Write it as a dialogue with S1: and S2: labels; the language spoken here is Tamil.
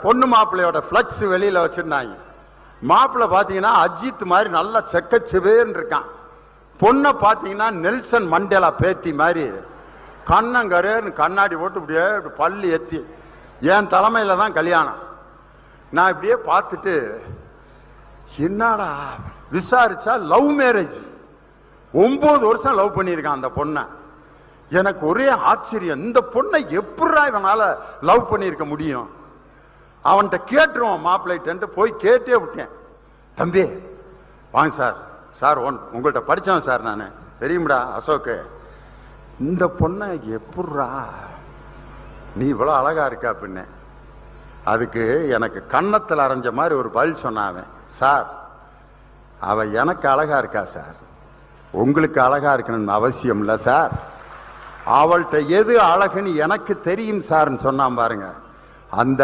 S1: பொண்ணு மாப்பிள்ளையோட ஃப்ளக்ஸ் வெளியில் வச்சுருந்தாங்க. மாப்பிள்ளை பார்த்தீங்கன்னா அஜித் மாதிரி நல்லா செக்கச்சிவேன்னு இருக்கான். பொண்ணை பார்த்தீங்கன்னா நெல்சன் மண்டேலா பேத்தி மாதிரி கண்ணங்கரேன்னு கண்ணாடி போட்டு இப்படியே பல்லு ஏற்றி. என் தலைமையில் தான் கல்யாணம். நான் இப்படியே பார்த்துட்டு என்னடா விசாரிச்சா லவ் மேரேஜ். 9 வருஷம் லவ் பண்ணியிருக்கான் அந்த பொண்ணை. எனக்கு ஒரே ஆச்சரியம், இந்த பொண்ணை எப்படா இவனால லவ் பண்ணியிருக்க முடியும்? அவன்கிட்ட கேட்டுருவான் மாப்பிள்ளைட்டு போய் கேட்டே விட்டேன். தம்பி வாங்க சார், சார் உங்கள்கிட்ட படித்தவன் சார், நான் தெரியும்டா அசோக்கு, இந்த பொண்ணை எப்பட்றா நீ இவ்வளோ அழகா இருக்கா அப்படின்னு. அதுக்கு எனக்கு கன்னத்தில் அரைஞ்ச மாதிரி ஒரு பதில் சொன்னாவன். சார் அவ எனக்கு அழகா இருக்கா சார், உங்களுக்கு அழகா இருக்கணும்னு அவசியம் இல்லை சார், அவள்கிட்ட எது அழகுன்னு எனக்கு தெரியும் சார்ன்னு சொன்னான் பாருங்க. அந்த